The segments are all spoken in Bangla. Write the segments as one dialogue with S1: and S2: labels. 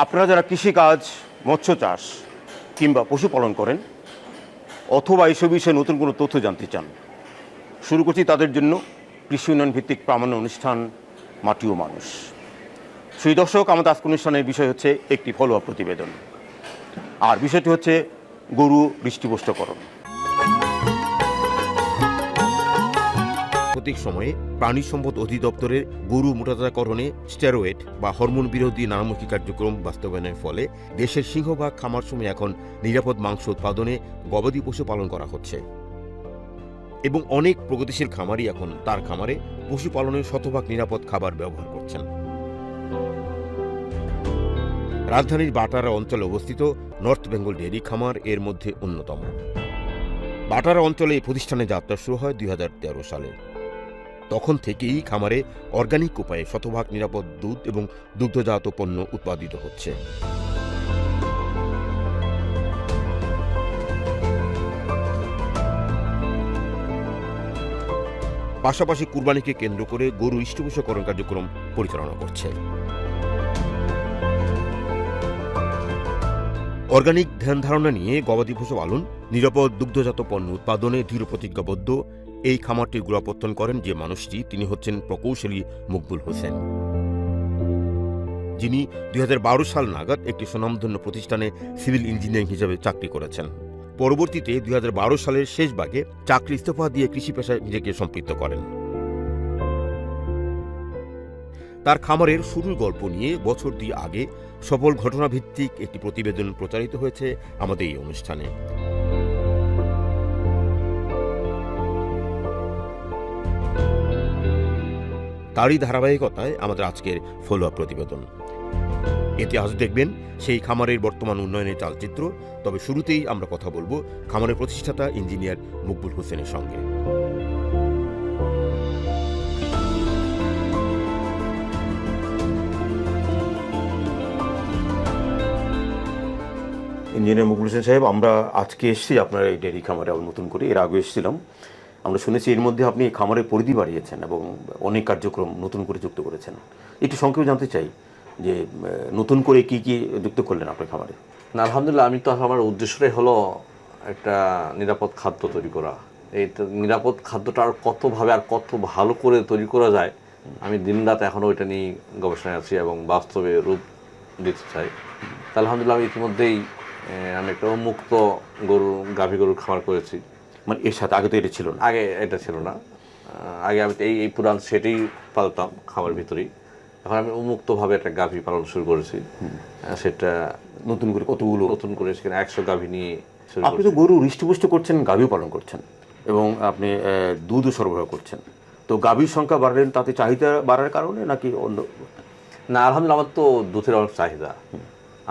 S1: আপনারা যারা কৃষিকাজ, মৎস্য চাষ কিংবা পশুপালন করেন অথবা এসব বিষয়ে নতুন কোনো তথ্য জানতে চান, শুরু করছি তাদের জন্য কৃষি উন্নয়ন ভিত্তিক প্রামাণ্য অনুষ্ঠান মাটি ও মানুষ। সেই দর্শক, আমাদের আজকের অনুষ্ঠানের বিষয় হচ্ছে একটি ফলো আপ প্রতিবেদন, আর বিষয়টি হচ্ছে গরু হৃষ্টিপুষ্টকরণ। সাম্প্রতিক সময়ে প্রাণী সম্পদ অধিদপ্তরের গরু মোটাতাজাকরণে স্টেরয়েড বা হরমোন বিরোধী নানামুখী কার্যক্রম বাস্তবায়নের ফলে দেশের সিংহভাগ খামার সময় এখন নিরাপদ মাংস উৎপাদনে গবাদি পশু পালন করা হচ্ছে এবং অনেক প্রগতিশীল খামারই এখন তার খামারে পশুপালনের শতভাগ নিরাপদ খাবার ব্যবহার করছেন। রাজধানীর বাটারা অঞ্চলে অবস্থিত নর্থ বেঙ্গল ডেয়ারি খামার এর মধ্যে অন্যতম। বাটারা অঞ্চলে এই প্রতিষ্ঠানের যাত্রা শুরু হয় 2013 সালে। তখন থেকেই খামারে অর্গানিক উপায়ে শতভাগ নিরাপদ দুধ এবং দুগ্ধজাত পণ্য উৎপাদিত হচ্ছে। পাশাপাশি কুরবানিকে কেন্দ্র করে গরু হৃষ্টিপুষ্টকরণ কার্যক্রম পরিচালনা করছে। অর্গানিক ধ্যান ধারণা নিয়ে গবাদি পশু পালন, নিরাপদ দুগ্ধজাত পণ্য উৎপাদনে দৃঢ় প্রতিজ্ঞাবদ্ধ এই খামারটির গোড়াপত্তন করেন যে মানুষটি, তিনি হচ্ছেন প্রকৌশলী মকবুল হোসেন, যিনি 2012 সাল নাগাদ একটি স্বনামধন্য প্রতিষ্ঠানে সিভিল ইঞ্জিনিয়ারিং হিসেবে চাকরি করেছেন। পরবর্তীতে 2012 সালের শেষ ভাগে চাকরি ইস্তফা দিয়ে কৃষি পেশায় নিজেকে সম্পৃক্ত করেন। তার খামারের শুরুর গল্প নিয়ে বছর 2 আগে সফল ঘটনাভিত্তিক একটি প্রতিবেদন প্রচারিত হয়েছে আমাদের এই অনুষ্ঠানে। তারই ধারাবাহিকতায় আমাদের আজকের ফলো আপ প্রতিবেদন। এতে আজ দেখবেন সেই খামারের বর্তমান উন্নয়নের চালচিত্র। তবে শুরুতেই আমরা কথা বলবো খামারের প্রতিষ্ঠাতা ইঞ্জিনিয়ার মকবুল হোসেনের সঙ্গে। ইঞ্জিনিয়ার মকবুল হোসেন সাহেব, আমরা আজকে এসেছি আপনার এই ডেয়ারি খামারে নতুন করে। এর আগে এসেছিলাম, আমরা শুনেছি এর মধ্যে আপনি খামারের পরিধি বাড়িয়েছেন এবং অনেক কার্যক্রম নতুন করে যুক্ত করেছেন। একটু সংক্ষেপে জানতে চাই যে নতুন করে কি কি যুক্ত করলেন আপনার খামারে?
S2: না, আলহামদুলিল্লাহ, আমি তো আমার উদ্দেশ্যটাই হলো একটা নিরাপদ খাদ্য তৈরি করা। এই নিরাপদ খাদ্যটা আর কতভাবে আর কত ভালো করে তৈরি করা যায়, আমি দিনরাত এখনও ওইটা নিয়ে গবেষণায় আছি এবং বাস্তবে রূপ দিতে চাই। তা আলহামদুলিল্লাহ, আমি ইতিমধ্যেই আমি একটা উন্মুক্ত গাভী গরুর খামার করেছি।
S1: মানে এর সাথে আগে তো এটা ছিল না?
S2: আগে এটা ছিল না। আগে আমি এই পুরান সেটাই পালতাম খামার ভিতরেই। এখন আমি উন্মুক্তভাবে একটা গাভী পালন শুরু করেছি। সেটা
S1: নতুন করে কতগুলো
S2: নতুন করে সেখানে 100 গাভী নিয়ে।
S1: আপনি তো গরু হৃষ্টপুষ্ট করছেন, গাভীও পালন করছেন এবং আপনি দুধও সরবরাহ করছেন, তো গাভীর সংখ্যা বাড়লেন তাতে চাহিদা বাড়ার কারণে নাকি অন্য?
S2: না, আলহামদুলিল্লাহ, আমার তো দুধের অনেক চাহিদা।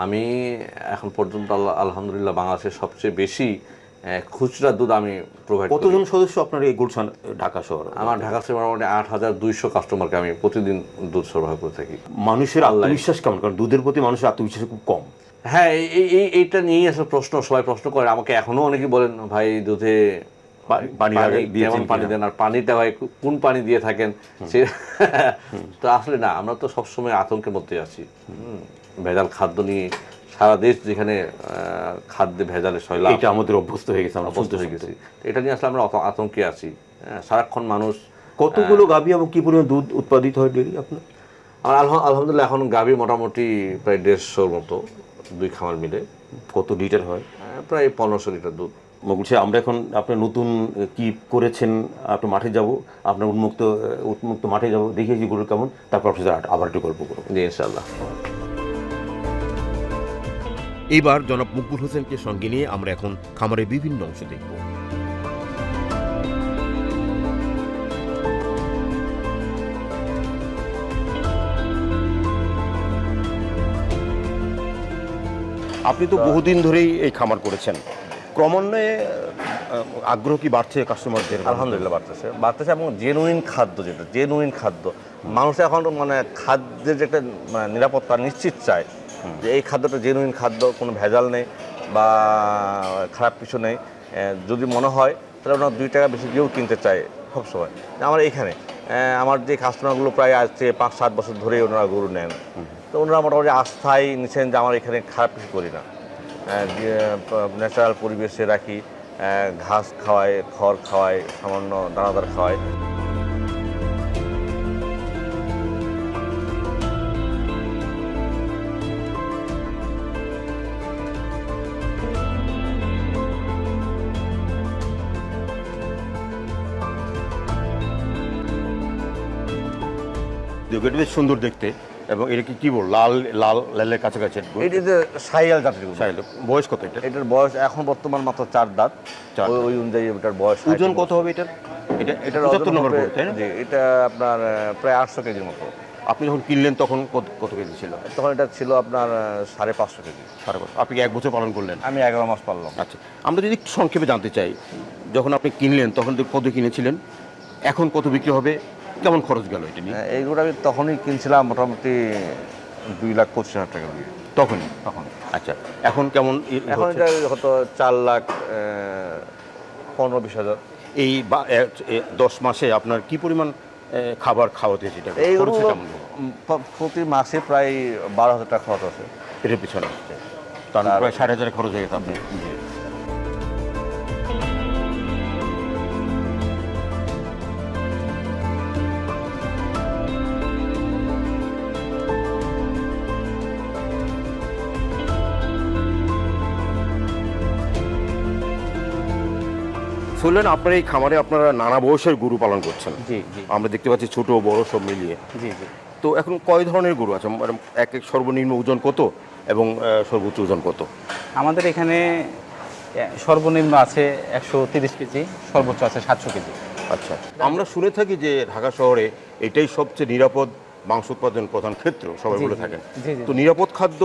S2: আমি এখন পর্যন্ত আলহামদুলিল্লাহ বাংলাদেশের সবচেয়ে বেশি খুচরা দুধ আমি প্রোভাইড করি।
S1: কতজন সদস্য আপনার এই গুলশান ঢাকা শহর?
S2: আমার ঢাকা শহরে মোটামুটি 8200 কাস্টমারকে আমি প্রতিদিন দুধ সরবরাহ করে থাকি।
S1: মানুষের আত্মবিশ্বাস কেমন? কারণ দুধের প্রতি মানুষের আত্মবিশ্বাস খুব কম।
S2: হ্যাঁ, এইটা নিয়েই আসলে প্রশ্ন, সবাই প্রশ্ন করে আমাকে। এখনো অনেকে বলেন, ভাই দুধে কেমন পানি দেন, আর পানিটা ভাই কোন পানি দিয়ে থাকেন। সে তো আসলে না, আমরা তো সবসময় আতঙ্কের মধ্যে আছি। ভেজাল খাদ্য নিয়ে সারা দেশ, যেখানে খাদ্যে ভেজালের শৈলাভ,
S1: এটা আমাদের অভ্যস্ত হয়ে গেছে,
S2: অভ্যস্ত হয়ে গেছি। এটা নিয়ে আসলে আমরা আতঙ্কে আছি। সারাক্ষণ মানুষ।
S1: কতগুলো গাভী এবং কি পরিমাণ দুধ উৎপাদিত হয় ডেইলি আপনার?
S2: আমার আলহামদুলিল্লাহ এখন গাভী মোটামুটি প্রায় 150 মতো, 2 খামার মিলে।
S1: কত লিটার হয়?
S2: প্রায় 1500 লিটার দুধ।
S1: বলছি, আমরা এখন আপনার নতুন কি করেছেন, আপনি মাঠে যাব, আপনার উন্মুক্ত মাঠে যাব, দেখিয়েছি গরু কেমন, তারপর আপনার আবার একটু গল্প করবো।
S2: জি, ইনশাআল্লাহ।
S1: এবার জনাব মকবুল হোসেনকে সঙ্গে নিয়ে আমরা এখন খামারের বিভিন্ন অংশ দেখব। আপনি তো বহুদিন ধরেই এই খামার করেছেন, ক্রমান্বয়ে আগ্রহ কি বাড়ছে কাস্টমারদের?
S2: আলহামদুলিল্লাহ বাড়তেছে এবং জেনুইন খাদ্য, যেটা জেনুইন খাদ্য, মানুষ এখন মানে খাদ্যের যে একটা নিরাপত্তা নিশ্চিত চায়, যে এই খাদ্যটা জেনুইন খাদ্য, কোনো ভেজাল নেই বা খারাপ কিছু নেই। যদি মনে হয় তাহলে ওনার 2 টাকা বেশি দিয়েও কিনতে চায় সবসময়। আমার এইখানে আমার যে কাস্টমারগুলো প্রায় আজকে 5-7 বছর ধরেই ওনারা গরু নেন, তো ওনারা মোটামুটি আস্থায় নিচ্ছেন যে আমার এখানে খারাপ কিছু করি না, ন্যাচারাল পরিবেশে রাখি, ঘাস খাওয়াই, খড় খাওয়াই, সামান্য দানাদার খাওয়াই।
S1: এটা বেশ সুন্দর দেখতে, এবং এটা কি বল, লাল লাল লালের কাছাকাছি
S2: এটি যে সাইয়াল জাতের গরু।
S1: সাইল। বয়স কত এটা?
S2: এটার বয়স এখন বর্তমান মাত্র 4 দাঁত।
S1: চার দাঁত।
S2: ওই অনুযায়ী এটার বয়স।
S1: ওজন কত হবে এটার? এটার 75 নম্বর গরু, তাই না?
S2: জি, এটা আপনার প্রায় 800 কেজির মতো।
S1: আপনি যখন কিনলেন তখন কত কেজি ছিল?
S2: তখন এটা ছিল আপনার 550 কেজি।
S1: 5.5। আপনি কি 1 বছর পালন করলেন?
S2: আমি 11 মাস পাললাম।
S1: আচ্ছা, আমরা যদি একটু সংক্ষেপে জানতে চাই, যখন আপনি কিনলেন তখন কত কিনেছিলেন, এখন কত বিক্রি হবে, কেমন খরচ গেল এটা নিয়ে?
S2: এইগুলো আমি তখনই কিনছিলাম মোটামুটি 2,25,000 টাকা দিয়ে।
S1: তখন আচ্ছা, এখন কেমন
S2: এখন
S1: হচ্ছে?
S2: এটা হয়তো 4,15,000-20,000।
S1: এই 10 মাসে আপনার কি পরিমাণ খাবার খাওয়াতে সেটা
S2: এইগুলো
S1: খরচটা কেমন হলো?
S2: প্রতি মাসে প্রায় 12,000 টাকা খরচ আছে।
S1: এর পিছনে তার প্রায় 60,000 খরচ হয়ে গেছে আপনি। শুনলেন, আপনার এই খামারে আপনারা নানা বয়সের গরু পালন করছেন।
S2: জি জি
S1: আমরা দেখতে পাচ্ছি ছোট বড় সব মিলিয়ে।
S2: জি জি।
S1: তো এখন কয় ধরনের গরু আছে, মানে এক সর্বনিম্ন ওজন কত এবং সর্বোচ্চ ওজন কত?
S3: আমাদের এখানে সর্বনিম্ন আছে 130 কেজি, সর্বোচ্চ আছে 700 কেজি।
S1: আচ্ছা, আমরা শুনে থাকি যে ঢাকা শহরে এটাই সবচেয়ে নিরাপদ মাংস উৎপাদনের প্রধান ক্ষেত্র, সবাই
S3: জি,
S1: বলে
S3: জি,
S1: থাকেন।
S3: জি, জি।
S1: তো নিরাপদ খাদ্য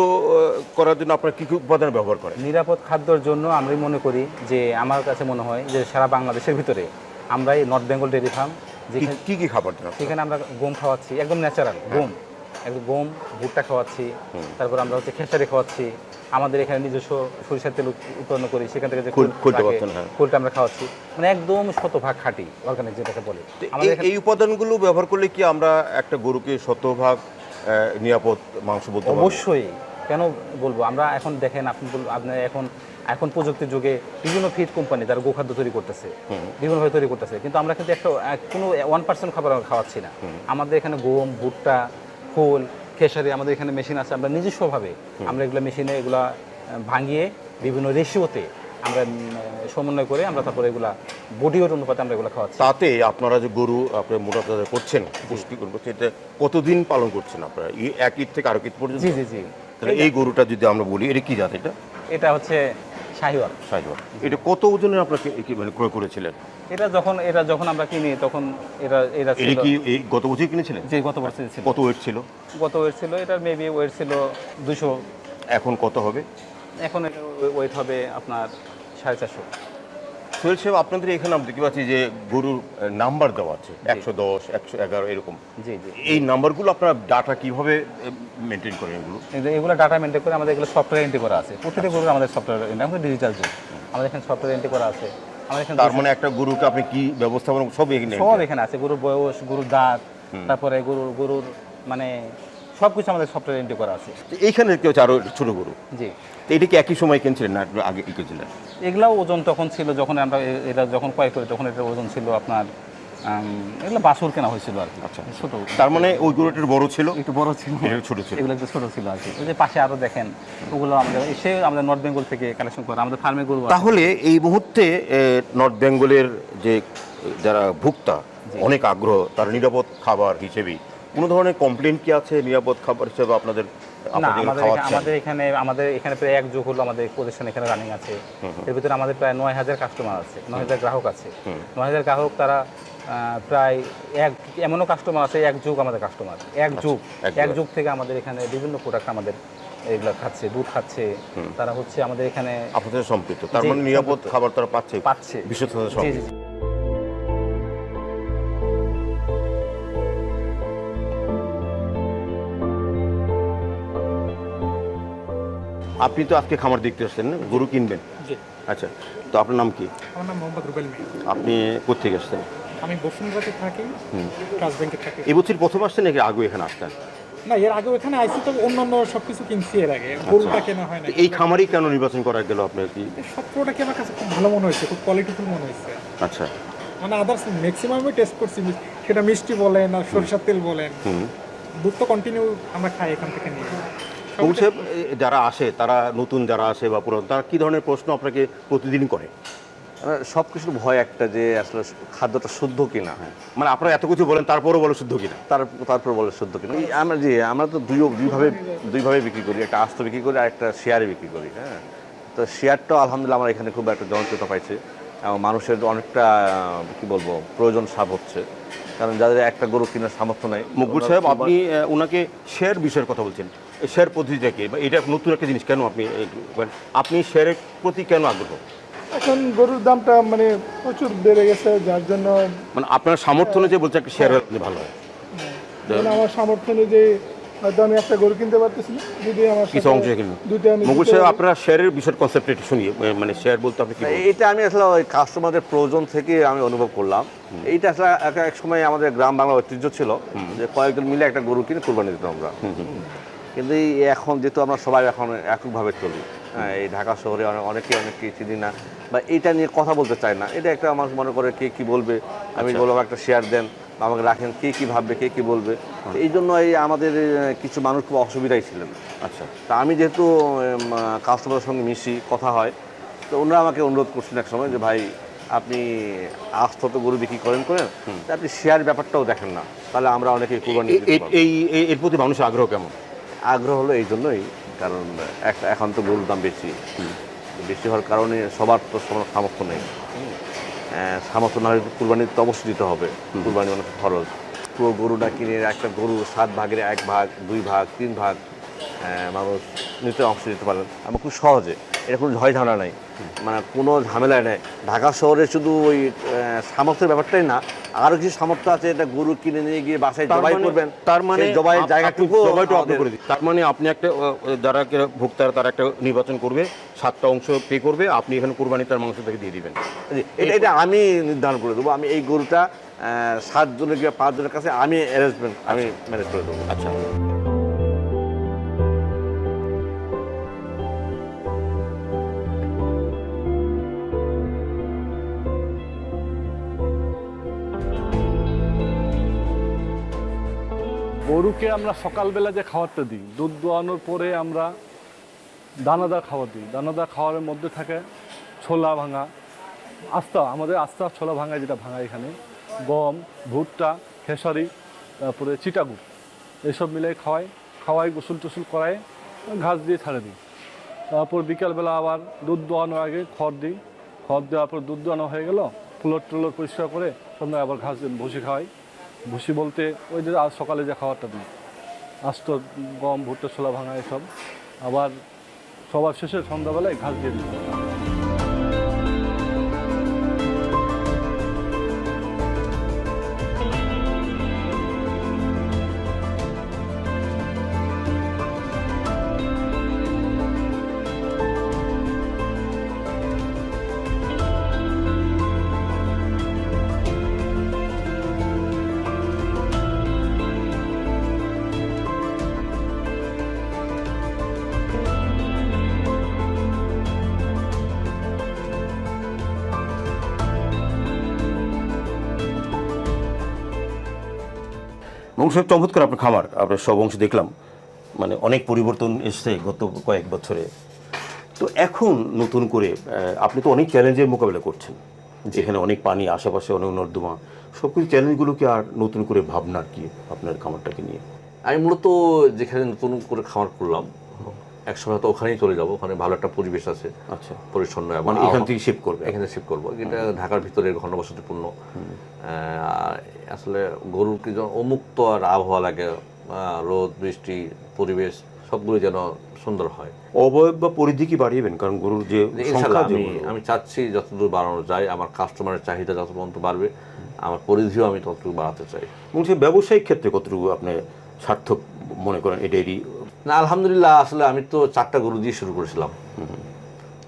S1: করার জন্য আপনারা কি কি উপাদান ব্যবহার করেন?
S3: নিরাপদ খাদ্যর জন্য আমরা মনে করি যে, আমার কাছে মনে হয় যে সারা বাংলাদেশের ভিতরে আমরা এই নর্থ বেঙ্গল ডেয়ারি ফার্ম, যেখানে
S1: কি কি খাবার দেন?
S3: সেখানে আমরা গম খাওয়াচ্ছি, একদম ন্যাচারাল গম, একদম গম, ভুট্টা খাওয়াচ্ছি, তারপর আমরা হচ্ছে খেসারি খাওয়াচ্ছি। আমাদের এখানে নিজস্ব সরিষার তেল উৎপন্ন করি, সেখান থেকে যে
S1: খুলতে পারতেন, হ্যাঁ।
S3: খোলটা আমরা খাওয়াচ্ছি, মানে একদম শতভাগ খাঁটি অর্গানিক যেটাকে বলে। আমাদের
S1: এই উপাদানগুলো ব্যবহার করলে কি আমরা একটা গরুকে শতভাগ নিরাপদ মাংস বলতে পারবো?
S3: অবশ্যই, কেন বলবো, আমরা এখন দেখেন, আপনি এখন প্রযুক্তির যুগে বিভিন্ন ফিড কোম্পানি যারা গোখাদ্য তৈরি করতেছে, বিভিন্নভাবে তৈরি করতেছে, কিন্তু আমরা কিন্তু কোনো 1% খাবার আমরা খাওয়াচ্ছি না। আমাদের এখানে গম, ভুট্টা, খোল, খেসারি, আমাদের এখানে মেশিন আছে, আমরা নিজস্বভাবে আমরা এগুলো মেশিনে এগুলা ভাঙিয়ে বিভিন্ন রেশিওতে আমরা সমন্বয় করে আমরা তারপরে এগুলা বডি ওয়েট অনুপাতে আমরা এগুলো খাওয়াচ্ছি।
S1: তাতে আপনারা যে গরু আপনার মোটা তাজা করছেন, পুষ্টিকর করছেন, এটা কতদিন পালন করছেন আপনারা? এক ঈদ থেকে আরো ঈদ পর্যন্ত?
S3: জি জি জি।
S1: তাহলে এই গরুটা যদি আমরা বলি, এটা কি জাত?
S3: এটা হচ্ছে শাহিওয়াল।
S1: শাহিওয়াল। এটা কত ওজনের আপনারা মানে ক্রয় করেছিলেন?
S3: এটা যখন আমরা কিনি তখন এটা
S1: এটা
S3: ছিল,
S1: কি এই গত বছর কিনেছিলেন?
S3: যে গত বছর ছিল।
S1: কত ওয়েট ছিল?
S3: গত ওয়েট ছিল, এটার মেবি ওয়েট ছিল 200।
S1: এখন কত হবে?
S3: এখন এটা ওয়েট হবে আপনার 450।
S1: সোহেল সাহেব, আপনাদের এখানে আমি দেখতে পাচ্ছি যে গরুর নাম্বার দেওয়া আছে 110, 111 এরকম।
S3: জি জি।
S1: এই নাম্বারগুলো আপনারা ডাটা কিভাবে মেনটেন করেন এগুলো?
S3: এগুলো ডাটা মেনটেন করে আমাদের এগুলো সফটওয়্যার এন্ট্রি করা আছে। প্রতিটা গরুর আমাদের সফটওয়্যার এন্ট্রি, আমাদের ডিজিটাল যুগ, আমাদের এখানে সফটওয়্যার এন্ট্রি করা আছে। আমাদের এখানে
S1: তার মানে একটা গরুকে আপনি কি ব্যবস্থাপনা সব এখানে?
S3: সব এখানে আছে, গরুর বয়স, গরুর দাঁত, তারপরে গরুর মানে সব কিছু আমাদের সফটওয়্যার এন্ট্রি করা আছে।
S1: এইখানে দেখতে হচ্ছে আরো ছোট গরু।
S3: জি।
S1: তো এটা কি একই সময় কিনছিলেন না আগে কি কিনছিলেন?
S3: এগুলাও ওজন তখন ছিল, যখন আমরা এটা যখন ক্রয় করি তখন এটার ওজন ছিল আপনার এগুলো বাছুর কেনা হয়েছিল আর কি।
S1: আচ্ছা,
S3: ছোট।
S1: তার মানে ওই গরুটার বড় ছিল,
S3: একটু বড় ছিল,
S1: এটা ছোট ছিল।
S3: এগুলো একটু ছোট ছিল আর কি। ওই যে পাশে আরো দেখেন, ওগুলো আমাদের নর্থ বেঙ্গল থেকে কালেকশন করে আমাদের ফার্মে গরু আছে।
S1: তাহলে এই মুহূর্তে নর্থ বেঙ্গলের যে যারা ভোক্তা অনেক আগ্রহ, তার নিরাপদ খাবার হিসেবে কোনো ধরনের কমপ্লেন কি আছে নিরাপদ খাবার হিসেবে আপনাদের?
S3: না, আমাদের এখানে প্রায় 1 যুগ হলো আমাদের প্রতিষ্ঠান এখানে রানিং আছে। এর ভিতরে আমাদের প্রায় 9,000 কাস্টমার আছে, 9,000 গ্রাহক আছে। 9,000 গ্রাহক, তারা প্রায় এমনও কাস্টমার আছে 1 যুগ আমাদের কাস্টমার, 1 যুগ থেকে আমাদের এখানে বিভিন্ন প্রোডাক্ট আমাদের এগুলো খাচ্ছে, দুধ খাচ্ছে, তারা হচ্ছে আমাদের এখানে
S1: আপনাদের সম্পৃক্ত। তার মানে নিরাপদ খাবার তারা পাচ্ছে বিশ্বস্ততার সঙ্গে।
S3: জি জি।
S1: আপনি তো আজকে খামার দেখতে আসছেন না, গরু কিনবেন?
S4: জি।
S1: আচ্ছা, তো আপনার নাম কি?
S4: আমার নাম মোহাম্মদ রুবেল মিয়া।
S1: আপনি কোথেকে আসছেন?
S4: আমি বসুন্ধরাতে থাকি, ট্রাস্ট ব্যাংকে থাকি।
S1: এই বছর প্রথম আসছেন নাকি আগে এখানে আসতেন?
S4: না, এর আগে ওখানে আইসি তো অন্যান্য সবকিছু কিনছি এর আগে, গরুটা কেনা হয় না।
S1: তো এই খামারই কেন নির্বাচন করা গেল আপনার কি?
S4: সবগুলোটা কি আমার কাছে খুব ভালো মনে হয়েছে, খুব কোয়ালিটিফুল মনে হয়েছে।
S1: আচ্ছা,
S4: মানে আদার্স ম্যাক্সিমামই টেস্ট করছি, সেটা মিষ্টি বলেন আর সরিষার তেল বলেন, দুধ তো কন্টিনিউ আমরা খাই এখান থেকে নিয়ে।
S1: বলছে যারা আসে, তারা নতুন যারা আসে বা পুরনো, তারা কি ধরনের প্রশ্ন আপনাকে প্রতিদিন করে?
S2: সব কিছুর ভয় একটা যে আসলে খাদ্যটা শুদ্ধ কিনা,
S1: মানে আপনারা এত কিছু বলেন তারপরও বলে শুদ্ধ কিনা?
S2: তারপর বলে শুদ্ধ কিনা। আমরা তো দুইভাবে বিক্রি করি, একটা আস্ত বিক্রি করি আর একটা শেয়ারে বিক্রি করি। হ্যাঁ, তো শেয়ারটাও আলহামদুলিল্লাহ আমার এখানে খুব একটা জনপ্রিয়তা পাইছে এবং মানুষের অনেকটা কি বলবো প্রয়োজন সাপ হচ্ছে, কারণ যাদের একটা গরু কেনার সামর্থ্য নেই।
S1: মকবুল সাহেব, আপনি ওনাকে শেয়ার বিষয়ের কথা বলছেন, শেয়ার পদ্ধতিটা কি, বা এটা নতুন একটা জিনিস কেন আপনি শেয়ারের প্রতি কেন আগ্রহ?
S5: এখন গরুর দামটা মানে প্রচুর বেড়ে গেছে, যার জন্য
S1: মানে আপনার সামর্থ্য অনুযায়ী বলছে একটা শেয়ার হলে ভালো হয়।
S5: মানে আমার সামর্থ্য অনুযায়ী হয়তো আমি একটা গরু কিনতে পারতেছি না, যদি আমার
S1: কিছু অংশ কিনবেন।
S5: দুইটা আমি
S1: মকবুল সাহেব, আপনারা শেয়ারের বিষয়ের কনসেপ্ট একটু শুনি, মানে শেয়ার বলতে আপনি কি বলছেন?
S2: এটা আমি আসলে ওই কাস্টমারদের প্রয়োজন থেকে আমি অনুভব করলাম। এইটা আসলে এক সময় আমাদের গ্রাম বাংলা ঐতিহ্য ছিল যে কয়েকজন মিলে একটা গরু কিনে কুরবানি দিতাম আমরা। কিন্তু এখন যেহেতু আমরা সবাই এখন এককভাবে চলি, হ্যাঁ, এই ঢাকা শহরে অনেকে চিনি না বা এইটা নিয়ে কথা বলতে চায় না। এটা একটা মানুষ মনে করে কে কি বলবে, আমি বললাম একটা শেয়ার দেন বা আমাকে রাখেন, কে কি ভাববে, কে কি বলবে। এই জন্য এই আমাদের কিছু মানুষ খুব অসুবিধাই ছিলেন।
S1: আচ্ছা,
S2: তা আমি যেহেতু কাস্টমারের সঙ্গে মিশি, কথা হয়, তো ওনারা আমাকে অনুরোধ করছেন এক সময় যে ভাই আপনি আস্ত তো গরু বিক্রি করেন তা আপনি শেয়ার ব্যাপারটাও দেখেন না, তাহলে আমরা অনেকেই কুরবানি দিতে পারবো।
S1: এর প্রতি মানুষের আগ্রহ কেমন?
S2: আগ্রহ হলো এই জন্যই, কারণ এখন তো গরুর দাম বেশি হওয়ার কারণে সবার তো সমান সামর্থ্য নেই। সামর্থ্য না হলে কুরবানি তো অবশ্যই দিতে হবে, কুরবানি অনেক খরচ। পুরো গরুটা কিনে একটা গরু 7 ভাগের 1 ভাগ, 2 ভাগ, 3 ভাগ মানুষ নিতে অংশ নিতে পারেন আমার খুব সহজে। এটা কোনো ঝয় ঝামেলা নেই, মানে কোনো ঝামেলায় নেই। ঢাকা শহরে শুধু ওই সামর্থ্যের ব্যাপারটাই না, আরও কিছু সামর্থ্য আছে। এটা গরু কিনে নিয়ে গিয়ে বাসায় জবাই করবেন,
S1: তার মানে
S2: জবাইয়ের জায়গাটুকু
S1: আপনি করে দিন। তার মানে আপনি একটা যারা ভোক্তারা তারা একটা নির্বাচন করবে, 7টা অংশ পে করবে, আপনি এখানে কুরবানি তার মাংস থেকে দিয়ে দিবেন।
S2: এটা আমি নির্ধারণ করে দেবো। আমি এই গরুটা 7 জনের কিংবা 5 জনের কাছে আমি ম্যানেজ করে দেবো।
S1: আচ্ছা,
S6: গরুকে আমরা সকালবেলা যে খাবারটা দিই, দুধ দোয়ানোর পরে আমরা দানাদার খাবার দিই। দানাদার খাবারের মধ্যে থাকে ছোলা ভাঙা, আমাদের আস্তা ছোলা ভাঙা, যেটা ভাঙা এখানে গম, ভুট্টা, খেসারি, তারপরে চিটাগুড়, এসব মিলে খাওয়াই গোসল টোসল করায় ঘাস দিয়ে ছাড়ে দিই। তারপর বিকালবেলা আবার দুধ দোয়ানোর আগে খড় দিই। খড় দেওয়ার পর দুধ দোয়ানো হয়ে গেল, ফ্লোর টুলোর পরিষ্কার করে সন্ধ্যায় আবার ঘাস ভুসি খাওয়াই। ভুসি বলতে ওই যে আজ সকালে যে খাবারটা দিই, আস্ত গম, ভুট্টা, ছোলা ভাঙা এসব। আবার সবার শেষে সন্ধ্যাবেলায় ঘাস দিয়ে দিই।
S1: বংশ চমৎকার আপনার খামার, আপনার সব অংশ দেখলাম, মানে অনেক পরিবর্তন এসছে গত কয়েক বছরে। তো এখন নতুন করে আপনি তো অনেক চ্যালেঞ্জের মোকাবিলা করছেন, যেখানে অনেক পানি, আশেপাশে অনেক নর্দমা, সব কিছু চ্যালেঞ্জগুলোকে আর নতুন করে ভাবনার কি আপনার খামারটাকে নিয়ে?
S2: আমি মূলত যেখানে নতুন করে খামার করলাম, একসময় তো ওখানেই চলে যাব, ওখানে ভালো একটা পরিবেশ আছে।
S1: আচ্ছা,
S2: পরিচ্ছন্ন,
S1: মানে এখান থেকে শিফট করবে?
S2: এখানে শিফট করবো। এটা ঢাকার ভিতরে ঘনবসতিপূর্ণ, আসলে গরুকে যেন উন্মুক্ত আর আবহাওয়া লাগে, রোদ বৃষ্টি পরিবেশ সবগুলো যেন সুন্দর হয়।
S1: অবয়ব বা পরিধি কি বাড়িয়েবেন? কারণ গরুর যে সংখ্যা,
S2: আমি চাচ্ছি যতদূর বাড়ানো যায়, আমার কাস্টমারের চাহিদা যত পর্যন্ত বাড়বে, আমার পরিধিও আমি ততটুকু বাড়াতে চাই।
S1: এবং সেই ব্যবসায়িক ক্ষেত্রে কতটুকু আপনি সার্থক মনে করেন এই ডেইরি?
S2: না, আলহামদুলিল্লাহ, আসলে আমি তো 4টা গরু দিয়ে শুরু করেছিলাম।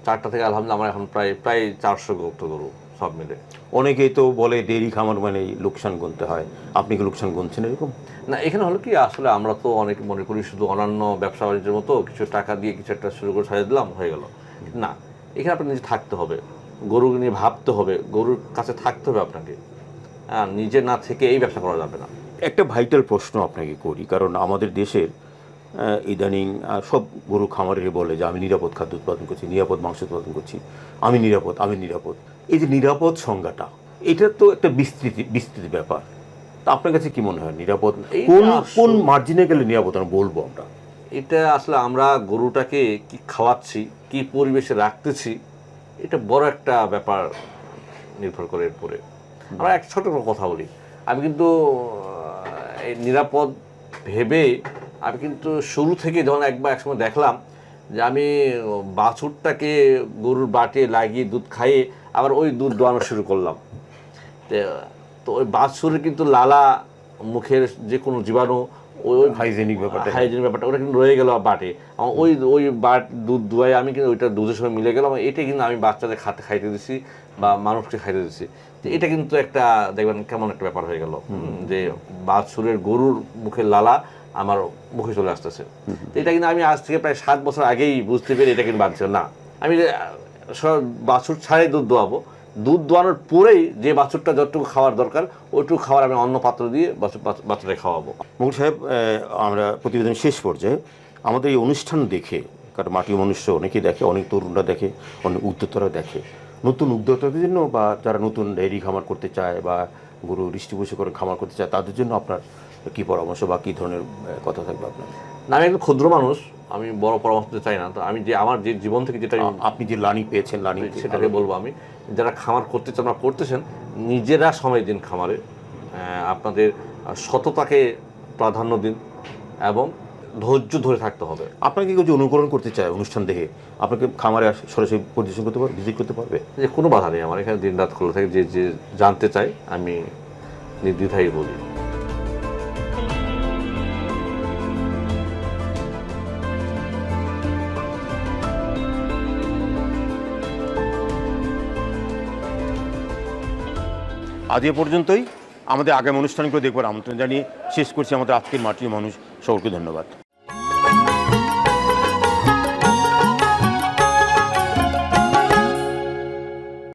S2: 4টা থেকে আলহামদুলিল্লাহ আমার এখন প্রায় 400 গরু। সব মিলে।
S1: অনেকেই তো বলে ডেইরি খামার মানে লোকসান গুনতে হয়, আপনি কি লোকসান গুনছেন এরকম?
S2: না, এখানে হলো কি, আসলে আমরা তো অনেক মনে করি শুধু অন্যান্য ব্যবসা বাণিজ্যের মতো কিছু টাকা দিয়ে কিছু একটা শুরু করে সাজিয়ে দিলাম হয়ে গেল। না, এখানে আপনার নিজে থাকতে হবে, গরু নিয়ে ভাবতে হবে, গরুর কাছে থাকতে হবে আপনাকে। হ্যাঁ, নিজে না থেকে এই ব্যবসা করা যাবে না।
S1: একটা ভাইটাল প্রশ্ন আপনাকে করি, কারণ আমাদের দেশের ইদানিং সব গরু খামারে বলে যে আমি নিরাপদ খাদ্য উৎপাদন করছি, নিরাপদ মাংস উৎপাদন করছি, আমি নিরাপদ, আমি নিরাপদ। এই যে নিরাপদ সংজ্ঞাটা, এটা তো একটা বিস্তৃতি ব্যাপার। তা আপনার কাছে কি মনে হয় নিরাপদ কোন মার্জিনে গেলে নিরাপদ আমরা বলবো? আমরা
S2: এটা আসলে আমরা গরুটাকে কি খাওয়াচ্ছি, কি পরিবেশে রাখতেছি, এটা বড় একটা ব্যাপার নির্ভর করে এরপরে। আমরা এক ছোট কথা বলি, আমি কিন্তু এই নিরাপদ ভেবে আমি কিন্তু শুরু থেকে যখন একসময় দেখলাম যে আমি বাছুরটাকে গরুর বাটে লাগিয়ে দুধ খাইয়ে আবার ওই দুধ দোয়ানো শুরু করলাম। তো ওই বাছুরের কিন্তু লালা, মুখের যে কোনো জীবাণু, ওই
S1: হাইজেনিক
S2: ব্যাপারটা ওটা কিন্তু রয়ে গেল বাটে। ওই বাট দুধ দুয়াই আমি কিন্তু ওইটা দুধের সঙ্গে মিলে গেলাম, এটা কিন্তু আমি বাচ্চাদের খাইতে দিচ্ছি বা মানুষকে খাইতে দিচ্ছি। এটা কিন্তু একটা দেখবেন কেমন একটা ব্যাপার হয়ে গেল, যে বাছুরের গরুর মুখের লালা আমার মুখে চলে আসতেছে। তো এটা কিন্তু আমি আজ থেকে প্রায় 7 বছর আগেই বুঝতে পেরে এটা কিন্তু বাঁধছিল না। আমি বাছুর ছাড়াই দুধ দোয়াবো, দুধ দোয়ানোর পরেই যে বাছুরটা যতটুকু খাওয়ার দরকার ওইটুকু খাবার আমি অন্য পাত্র দিয়ে বাচ্চাটা খাওয়াবো।
S1: মুকুল সাহেব, আমরা প্রতিবেদন শেষ পর্যায়ে আমাদের এই অনুষ্ঠান দেখে, কারণ মাটি মনুষ্য অনেকেই দেখে, অনেক তরুণরা দেখে, অনেক উদ্যোক্তারা দেখে, নতুন উদ্যোক্তাদের জন্য বা যারা নতুন ডেইরি খামার করতে চায় বা গরু ডিস্ট্রিবিউশন করে খামার করতে চায়, তাদের জন্য আপনার কি পরামর্শ বা কী ধরনের কথা থাকবে আপনার?
S2: না, আমি একটু ক্ষুদ্র মানুষ, আমি বড় পরামর্শ দিতে চাই না। তো আমি যে আমার যে জীবন থেকে যেটা
S1: আপনি যে লার্নিং পেয়েছেন, লার্নিং
S2: সেটাকে বলবো, আমি যারা খামার করতে চান বা করতেছেন, নিজেরা সময় দিন খামারে, আপনাদের সততাকে প্রাধান্য দিন এবং ধৈর্য ধরে থাকতে হবে।
S1: আপনাকে কেউ যে অনুকরণ করতে চায় অনুষ্ঠান দেখে, আপনাকে খামারে সরাসরি পরিদর্শন করতে পারবে, ভিজিট করতে পারবে?
S2: যে কোনো বাধা নেই, আমার এখানে দিন রাত খোলা থাকে, যে জানতে চাই আমি নির্দ্বিধায় বলি।
S1: আজ এ পর্যন্তই। আমাদের আগামী অনুষ্ঠানগুলো দেখবার আমন্ত্রণ জানিয়ে শেষ করছি আমাদের আজকের মাটির মানুষ। সকলকে ধন্যবাদ।